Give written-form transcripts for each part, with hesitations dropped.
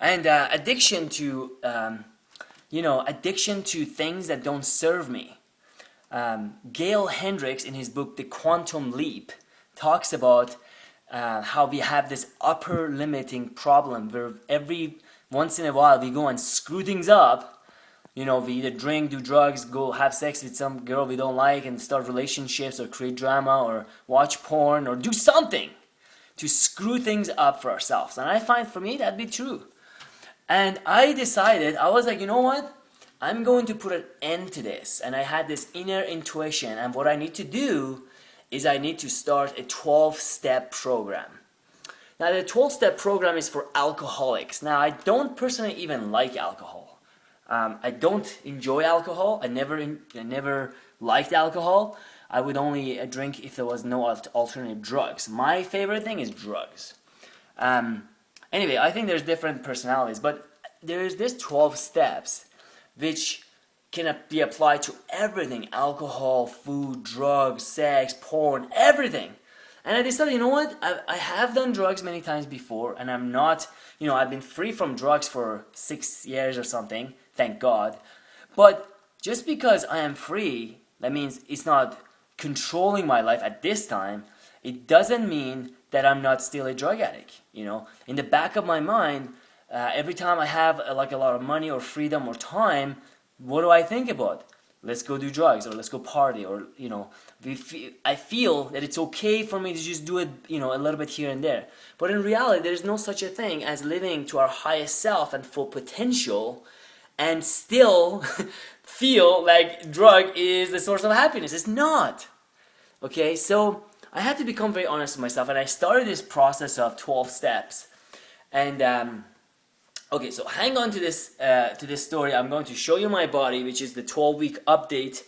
And addiction to, addiction to things that don't serve me. Gail Hendricks, in his book The Quantum Leap, talks about how we have this upper limiting problem where every once in a while we go and screw things up. We either drink, do drugs, go have sex with some girl we don't like and start relationships or create drama or watch porn or do something to screw things up for ourselves. And I find for me that'd be true. And I decided, I was like, you know what? I'm going to put an end to this. And I had this inner intuition. And what I need to do is I need to start a 12-step program. Now, the 12-step program is for alcoholics. Now, I don't personally even like alcohol. I don't enjoy alcohol. I never liked alcohol. I would only drink if there was no alternative drugs. My favorite thing is drugs. Anyway, I think there's different personalities, but there's this 12 steps which can be applied to everything: alcohol, food, drugs, sex, porn, everything. And I decided, you know what? I have done drugs many times before, and I'm not, I've been free from drugs for 6 years or something, thank God. But just because I am free, that means it's not controlling my life at this time. It doesn't mean that I'm not still a drug addict. In the back of my mind, every time I have a lot of money or freedom or time, what do I think about? Let's go do drugs, or let's go party, or I feel that it's okay for me to just do it, a little bit here and there. But in reality, there's no such a thing as living to our highest self and full potential, and still feel like drug is the source of happiness. It's not. Okay, so I had to become very honest with myself, and I started this process of 12 steps. And okay, so hang on to this story. I'm going to show you my body, which is the 12-week update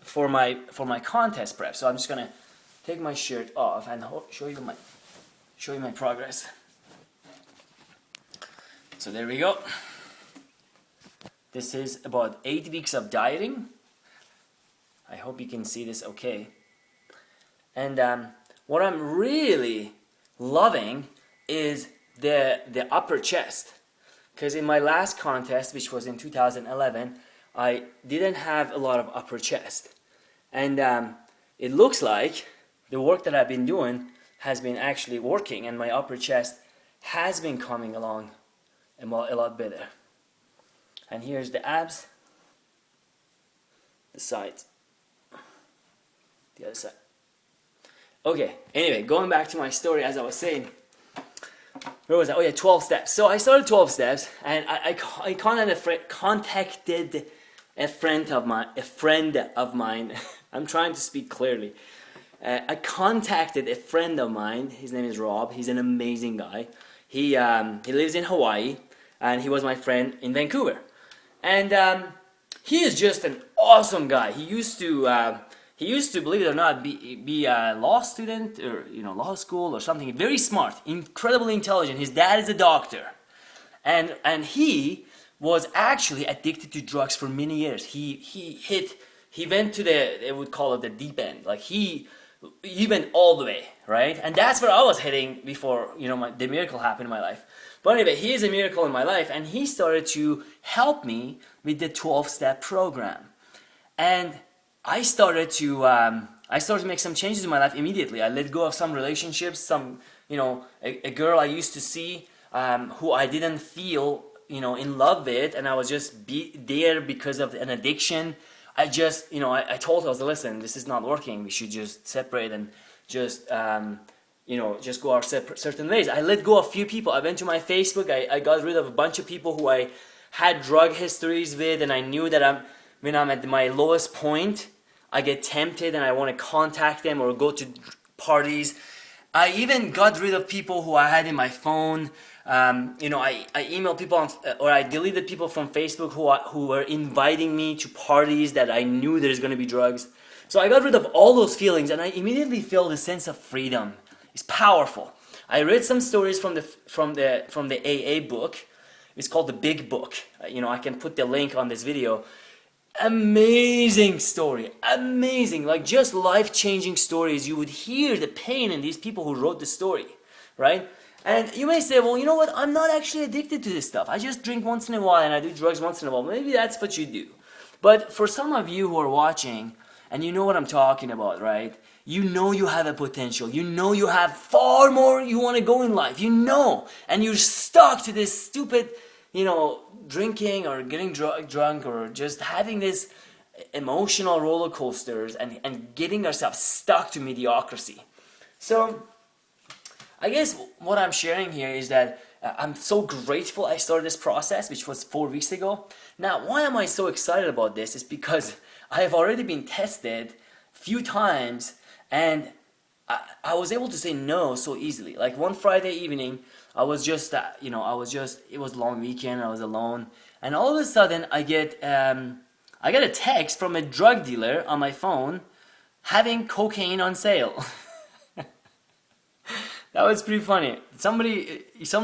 for my contest prep. So I'm just gonna take my shirt off and show you my progress. So there we go. This is about 8 weeks of dieting. I hope you can see this okay. And what I'm really loving is the upper chest. Because in my last contest, which was in 2011, I didn't have a lot of upper chest. And it looks like the work that I've been doing has been actually working, and my upper chest has been coming along a lot better. And here's the abs, the sides, the other side. Okay, anyway, going back to my story, as I was saying, where was I? Oh yeah, 12 steps. So I started 12 steps, and I contacted a friend of mine. I'm trying to speak clearly. I contacted a friend of mine. His name is Rob. He's an amazing guy. He lives in Hawaii, and he was my friend in Vancouver. And he is just an awesome guy. He used to, believe it or not, be a law student or law school or something. Very smart, incredibly intelligent. His dad is a doctor, and he was actually addicted to drugs for many years. He went to they would call it the deep end. Like he went all the way, right? And that's where I was heading before the miracle happened in my life. But anyway, he is a miracle in my life, and he started to help me with the 12-step program. And I started to make some changes in my life immediately. I let go of some relationships, a girl I used to see who I didn't feel, in love with, and I was just there because of an addiction. I told her, I was, listen, this is not working. We should just separate and just go our certain ways. I let go of a few people. I went to my Facebook. I got rid of a bunch of people who I had drug histories with, and I knew that when I'm at my lowest point, I get tempted and I want to contact them or go to parties. I even got rid of people who I had in my phone. I emailed people or I deleted people from Facebook who were inviting me to parties that I knew there's going to be drugs. So I got rid of all those feelings, and I immediately felt a sense of freedom. It's powerful. I read some stories from the AA book. It's called The Big Book. I can put the link on this video. Amazing story. Amazing. Like just life-changing stories. You would hear the pain in these people who wrote the story, right? And you may say, well, you know what? I'm not actually addicted to this stuff. I just drink once in a while and I do drugs once in a while. Maybe that's what you do. But for some of you who are watching, and you know what I'm talking about, right? You know you have a potential. You know you have far more you want to go in life. You know. And you're stuck to this stupid, drinking or getting drunk or just having this emotional roller coasters and getting yourself stuck to mediocrity. So I guess what I'm sharing here is that I'm so grateful I started this process, which was 4 weeks ago. Now, why am I so excited about this? Is because I have already been tested a few times, and I was able to say no so easily. Like one Friday evening, I was just, it was a long weekend, I was alone, and all of a sudden I get a text from a drug dealer on my phone having cocaine on sale. That was pretty funny. Some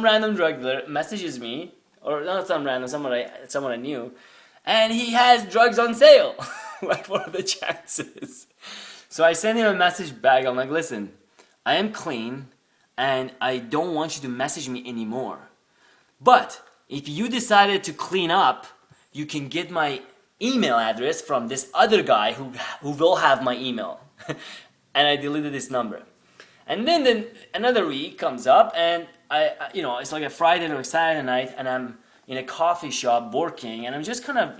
random drug dealer messages me, or not some random, someone I knew, and he has drugs on sale. Like, what are the chances? So I sent him a message back. I'm like, listen, I am clean, and I don't want you to message me anymore. But if you decided to clean up, you can get my email address from this other guy who will have my email. And I deleted his number. And then another week comes up, and it's like a Friday or a Saturday night, and I'm in a coffee shop working, and I'm just kind of,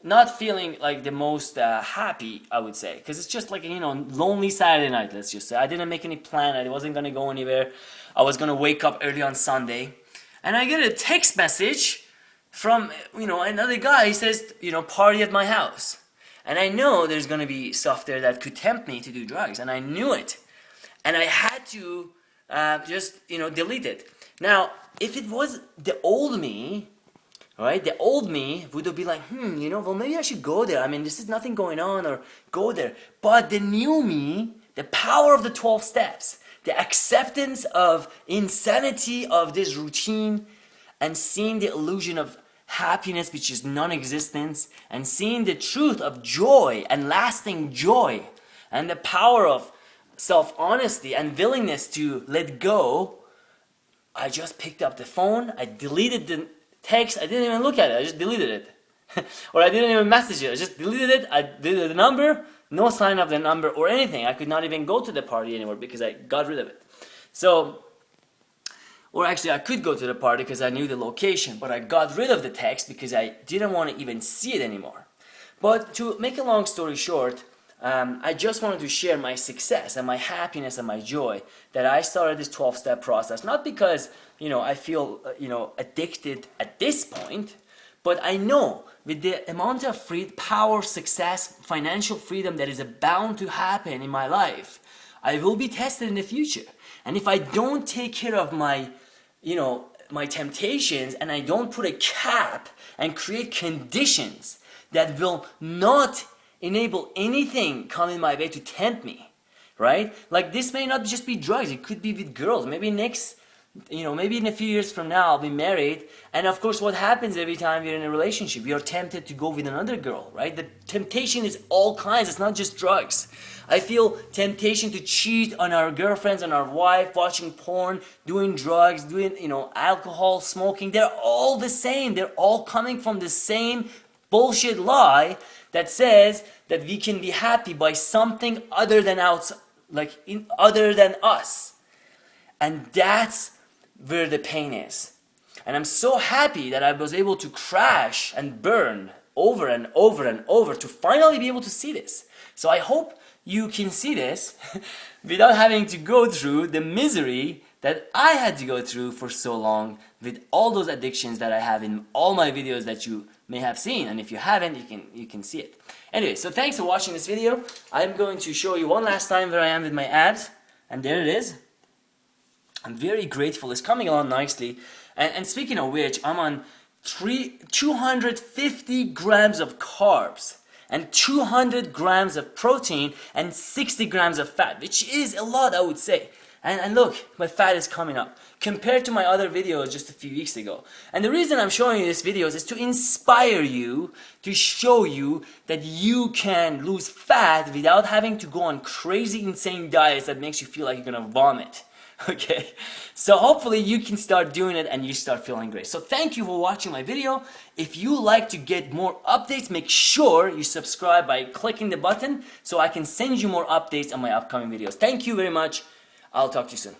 not feeling like the most happy, I would say, because it's just like lonely Saturday night. Let's just say I didn't make any plan. I wasn't gonna go anywhere. I was gonna wake up early on Sunday, and I get a text message from another guy. He says, party at my house, and I know there's gonna be stuff there that could tempt me to do drugs, and I knew it. And I had to delete it. Now, if it was the old me, right, the old me would have been like, well, maybe I should go there. I mean, this is nothing going on, or go there. But the new me, the power of the 12 steps, the acceptance of insanity of this routine, and seeing the illusion of happiness, which is non-existence, and seeing the truth of joy and lasting joy, and the power of self-honesty and willingness to let go, I just picked up the phone, I deleted the text, I didn't even look at it, I just deleted it. Or I didn't even message it, I just deleted it, I deleted the number, no sign of the number or anything. I could not even go to the party anymore because I got rid of it. So, or actually I could go to the party because I knew the location, but I got rid of the text because I didn't want to even see it anymore. But to make a long story short, I just wanted to share my success and my happiness and my joy that I started this 12-step process. Not because, I feel, addicted at this point, but I know with the amount of power, success, financial freedom that is bound to happen in my life, I will be tested in the future. And if I don't take care of my temptations, and I don't put a cap and create conditions that will not enable anything coming my way to tempt me, right? Like, this may not just be drugs, it could be with girls. Maybe maybe in a few years from now I'll be married, and of course what happens every time you're in a relationship, you're tempted to go with another girl, right? The temptation is all kinds, it's not just drugs. I feel temptation to cheat on our girlfriends, on our wife, watching porn, doing drugs, doing alcohol, smoking. They're all the same. They're all coming from the same bullshit lie that says that we can be happy by something other than other than us. And that's where the pain is. And I'm so happy that I was able to crash and burn over and over and over to finally be able to see this. So I hope you can see this without having to go through the misery that I had to go through for so long with all those addictions that I have in all my videos that you may have seen. And if you haven't, you can see it. Anyway, so thanks for watching this video. I'm going to show you one last time where I am with my abs. And there it is. I'm very grateful. It's coming along nicely. And speaking of which, I'm on 250 grams of carbs and 200 grams of protein and 60 grams of fat, which is a lot, I would say. And look, my fat is coming up compared to my other videos just a few weeks ago. And the reason I'm showing you these videos is to inspire you, to show you that you can lose fat without having to go on crazy, insane diets that makes you feel like you're gonna vomit. Okay, so hopefully you can start doing it and you start feeling great. So thank you for watching my video. If you like to get more updates, make sure you subscribe by clicking the button so I can send you more updates on my upcoming videos. Thank you very much. I'll talk to you soon.